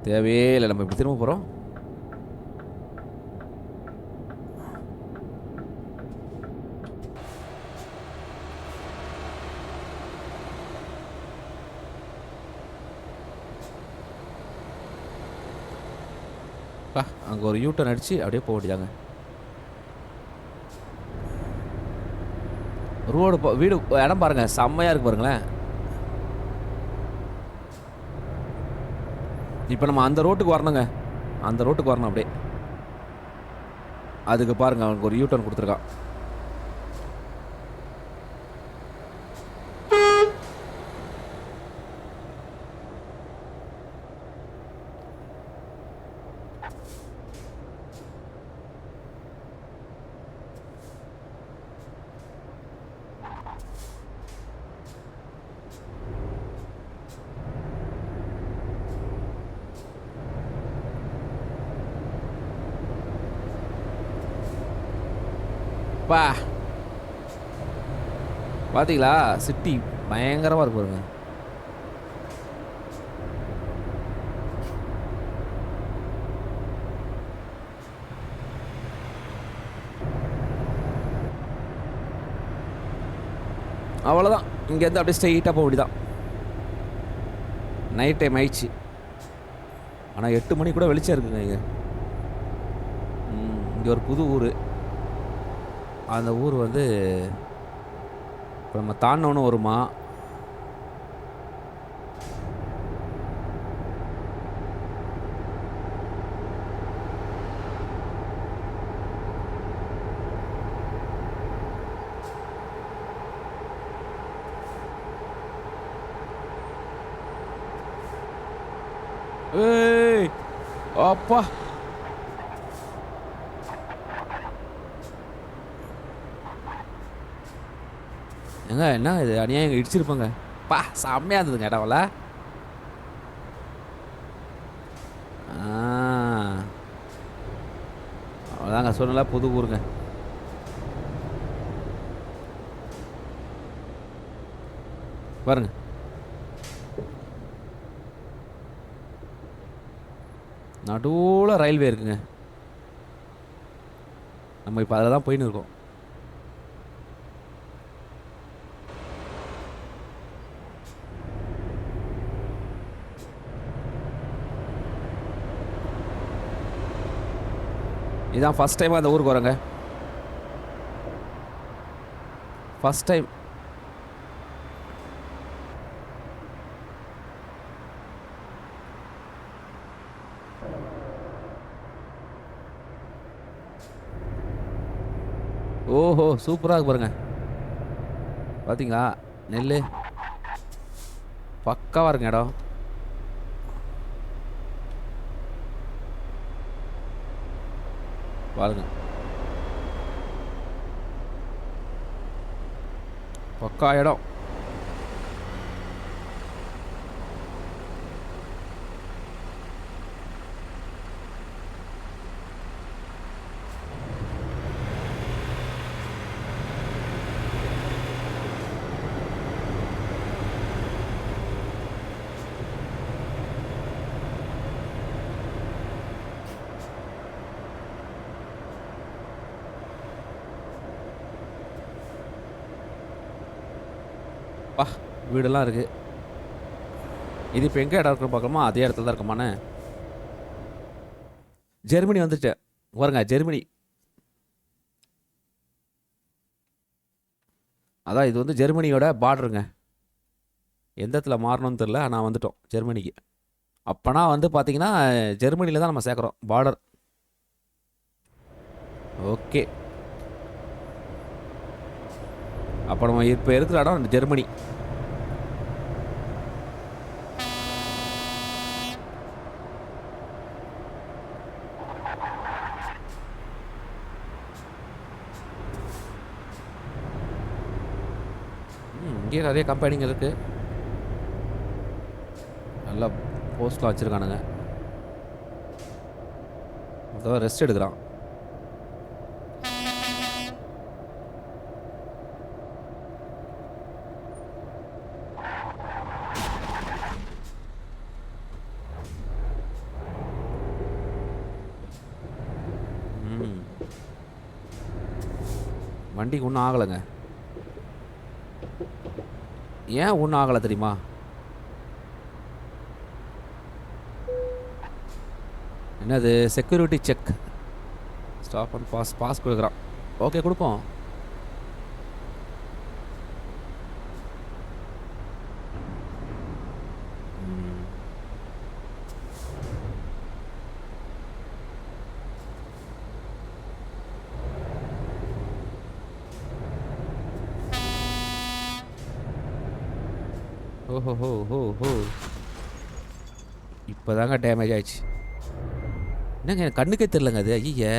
தேவையே இல்லை, நம்ம இப்படி திரும்ப போகிறோம். அங்கே ஒரு யூட்டர்ன் அடிச்சு அப்படியே போக வேண்டியதாங்க. ரோடு வீடு இடம் பாருங்க, செம்மையாக இருக்கு பாருங்களேன். இப்போ நம்ம அந்த ரோட்டுக்கு வரணுங்க, அந்த ரோட்டுக்கு வரணும் அப்படியே. அதுக்கு பாருங்க அவனுக்கு ஒரு யூட்டர்ன் கொடுத்துருக்கான். பா பார்த்தீங்களா, சிட்டி பயங்கரமாக இருக்கு பாருங்க. அவ்வளோதான், இங்கேருந்து அப்படியே ஸ்ட்ரெயிட்டாக போக வேண்டியதான். நைட் டைம் ஆயிடுச்சு, ஆனால் 8 மணி கூட வெளிச்சம் இருக்குங்க. இங்கே ஒரு புது ஊர். அந்த ஊர் வந்து இப்போ நம்ம தாண்டவனு வருமா. ஏய் அப்பா, ஏங்க என்ன இது அநியாயம், இடிச்சிருப்பாங்க. பா செம்மையாக இருந்ததுங்க இடம்ல. அவ்வளோதாங்க சொன்னல, புது ஊருங்க. பாருங்க நடுவில் ரயில்வே இருக்குங்க. நம்ம இப்போ அதில் தான் போயின்னு இருக்கோம். இதான் ஃபஸ்ட் டைமாக அந்த ஊருக்கு வரேங்க, ஃபஸ்ட் டைம். ஓஹோ சூப்பராக இருக்கு பாருங்க, பார்த்தீங்களா நெல் பக்காவாக இருக்குங்க இடம். பாருங்க பக்கா இடம். பா வீடெல்லாம் இருக்குது. இது இப்போ எங்கே இடம் இருக்குன்னு பார்க்கலாமா? அதே இடத்துல தான் இருக்குமாண்ணே. ஜெர்மனி வந்துட்டேன் பாருங்க, ஜெர்மனி. அதான் இது வந்து ஜெர்மனியோட பார்டருங்க. எந்த இடத்துல மாறணும்னு தெரில, ஆனால் வந்துட்டோம் ஜெர்மனிக்கு. அப்போனா வந்து பார்த்தீங்கன்னா ஜெர்மனியில் தான் நம்ம சேர்க்குறோம் பார்டர். ஓகே, அப்போ நம்ம இப்போ இருக்கிற இடம் ஜெர்மனி. இங்கே நிறைய கம்பெனிங்க இருக்குது. நல்லா போஸ்ட்லாம் வச்சுருக்கானுங்க. அதான் ரெஸ்ட் எடுக்கிறான். வண்டிக்கு ஒன்றும் ஆகலைங்க. ஏன் ஒன்றும் ஆகலை தெரியுமா? என்னது security check, stop and pass கொடுக்குறான். ஓகே கொடுப்போம். ஓஹோ ஹோ ஹோ ஹோ, இப்போதாங்க டேமேஜ் ஆயிடுச்சு. என்னங்க எனக்கு கண்ணுக்கே தெரிலங்க அது. ஐய,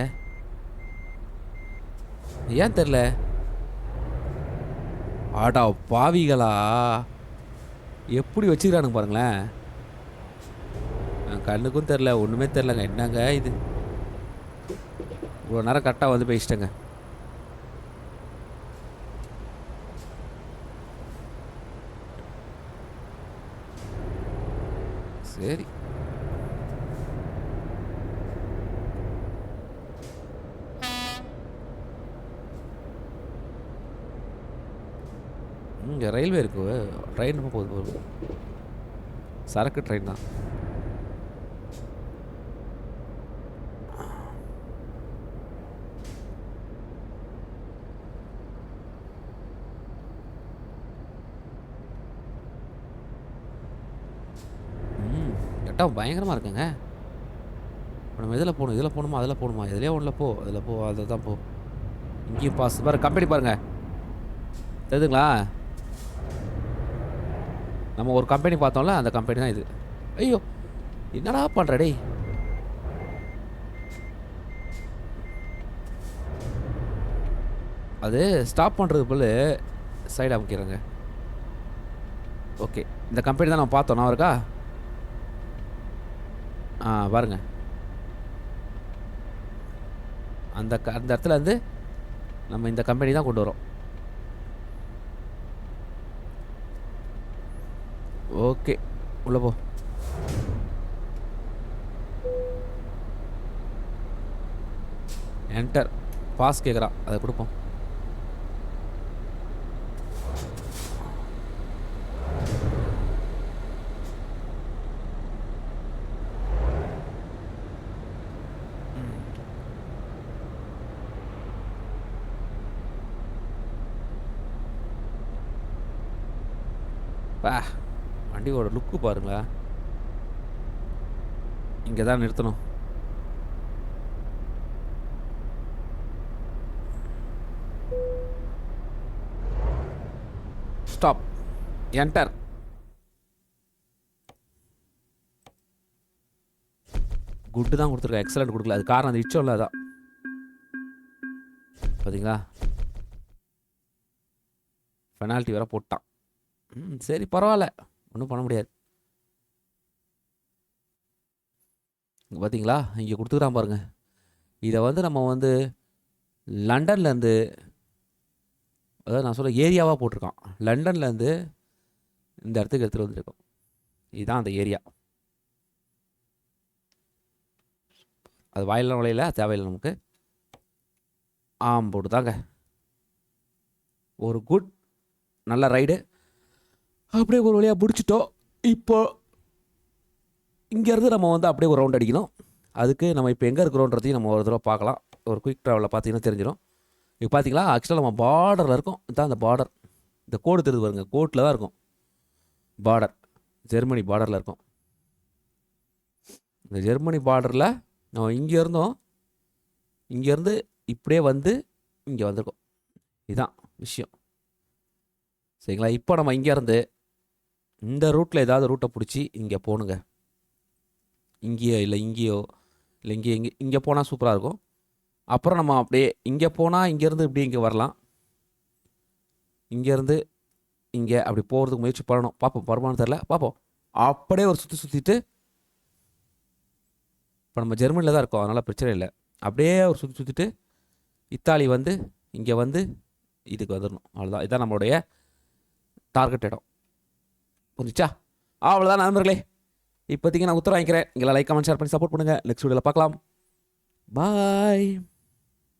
ஏன் தெரில? ஆடா பாவிகளா, எப்படி வச்சுக்கிறானுங்க பாருங்களேன். கண்ணுக்கும் தெரில, ஒன்றுமே தெரிலங்க. என்னங்க இது, இவ்வளோ நேரம் கரெக்டாக வந்து பேசிட்டேங்க. சரி, இங்கே ரயில்வே இருக்கு, ட்ரெயின் போகுது, சரக்கு ட்ரெயின் தான். கரெக்டாக பயங்கரமாக இருக்குங்க. இப்போ நம்ம இதில் போகணும், இதில் போகணுமா, அதில் போகணுமா? எதுலேயே ஒன்றில் போ, அதில் போ, அதில் தான் போ. இங்கேயும் பாஸ் பாரு, கம்பெனி பாருங்கள், தெரியுதுங்களா? நம்ம ஒரு கம்பெனி பார்த்தோம்ல, அந்த கம்பெனி தான் இது. ஐயோ, என்னடா பண்ணுற டேய்? அது ஸ்டாப் பண்ணுறது போல் சைடு அமைக்கிறேங்க. ஓகே, இந்த கம்பெனி தான் நம்ம பார்த்தோம், நான் இருக்கா? பாருங்க, அந்த இடத்துல இருந்து நம்ம இந்த கம்பெனி தான் கொண்டு வரோம். ஓகே, உள்ள போ. என்டர், பாஸ் கேட்குறான், அதை கொடுப்போம். வண்டியோட லுக்கு பாருங்களா. இங்கே தான் நிறுத்தணும். Stop, enter. குட்டு தான் கொடுத்துருக்கேன், எக்ஸலண்ட் கொடுக்கல. அது காரணம் அது இச்சம் இல்லை, அதான் பார்த்தீங்களா, பெனால்ட்டி வேற போட்டான். சரி பரவாயில்ல, ஒன்றும் பண்ண முடியாது. இங்கே பார்த்தீங்களா, இங்கே கொடுத்துக்கிறான் பாருங்க. இதை வந்து நம்ம வந்து லண்டன்லேருந்து, அதாவது நான் சொல்ல ஏரியாவாக போட்டிருக்கான், லண்டன்லேருந்து இந்த இடத்துக்கு எடுத்துகிட்டு வந்துருக்கோம். இதுதான் அந்த ஏரியா. அது வாயிலாம் நுழையில தேவையில்லை நமக்கு. போட்டு தாங்க ஒரு குட் நல்ல ரைடு. அப்படியே ஒரு வழியாக பிடிச்சிட்டோம். இப்போ இங்கேருந்து நம்ம வந்து அப்படியே ஒரு ரவுண்ட் அடிக்கணும். அதுக்கு நம்ம இப்போ எங்கே இருக்கிறோன்றதையும் நம்ம ஒரு தடவை பார்க்கலாம். ஒரு குயிக் ட்ராவலில் பார்த்தீங்கன்னா தெரிஞ்சிடும். இப்போ பார்த்தீங்களா, ஆக்சுவலாக நம்ம பார்டரில் இருக்கோம். இதுதான் அந்த பார்டர். இந்த கோடு தெரியுது பாருங்க, கோட்டில் தான் இருக்கும் பார்டர். ஜெர்மனி பார்டரில் இருக்கும். இந்த ஜெர்மனி பார்டரில் நம்ம இங்கே இருந்தோம். இங்கேருந்து இப்படியே வந்து இங்கே வந்திருக்கோம். இதுதான் விஷயம். சரிங்களா? இப்போ நம்ம இங்கேருந்து இந்த ரூட்டில் ஏதாவது ரூட்டை பிடிச்சி இங்கே போகணுங்க. இங்கேயோ இல்லை இங்கேயோ இல்லை இங்கே போனால் சூப்பராக இருக்கும். அப்புறம் நம்ம அப்படியே இங்கே போனால் இங்கேருந்து இப்படி இங்கே வரலாம். இங்கேருந்து இங்கே அப்படி போகிறதுக்கு முயற்சி பண்ணணும். பார்ப்போம், வருமானம் தெரில, பார்ப்போம். அப்படியே ஒரு சுற்றிட்டு இப்போ நம்ம ஜெர்மனியில் தான் இருக்கோம், அதனால் பிரச்சனை இல்லை. அப்படியே ஒரு சுற்றிட்டு இத்தாலி வந்து இங்கே வந்து இதுக்கு வந்துடணும். அவ்வளோதான். இதுதான் நம்மளுடைய டார்கெட் இடம். புரிஞ்சிச்சா? அவ்வளோதான் நண்பர்களே. இப்போதைக்கு நான் உத்தரவு வாங்கிக்கிறேன். எங்களை லைக், கமெண்ட், ஷேர் பண்ணி சப்போர்ட் பண்ணுங்கள். நெக்ஸ்ட் வீடியோவில் பார்க்கலாம். பாய்.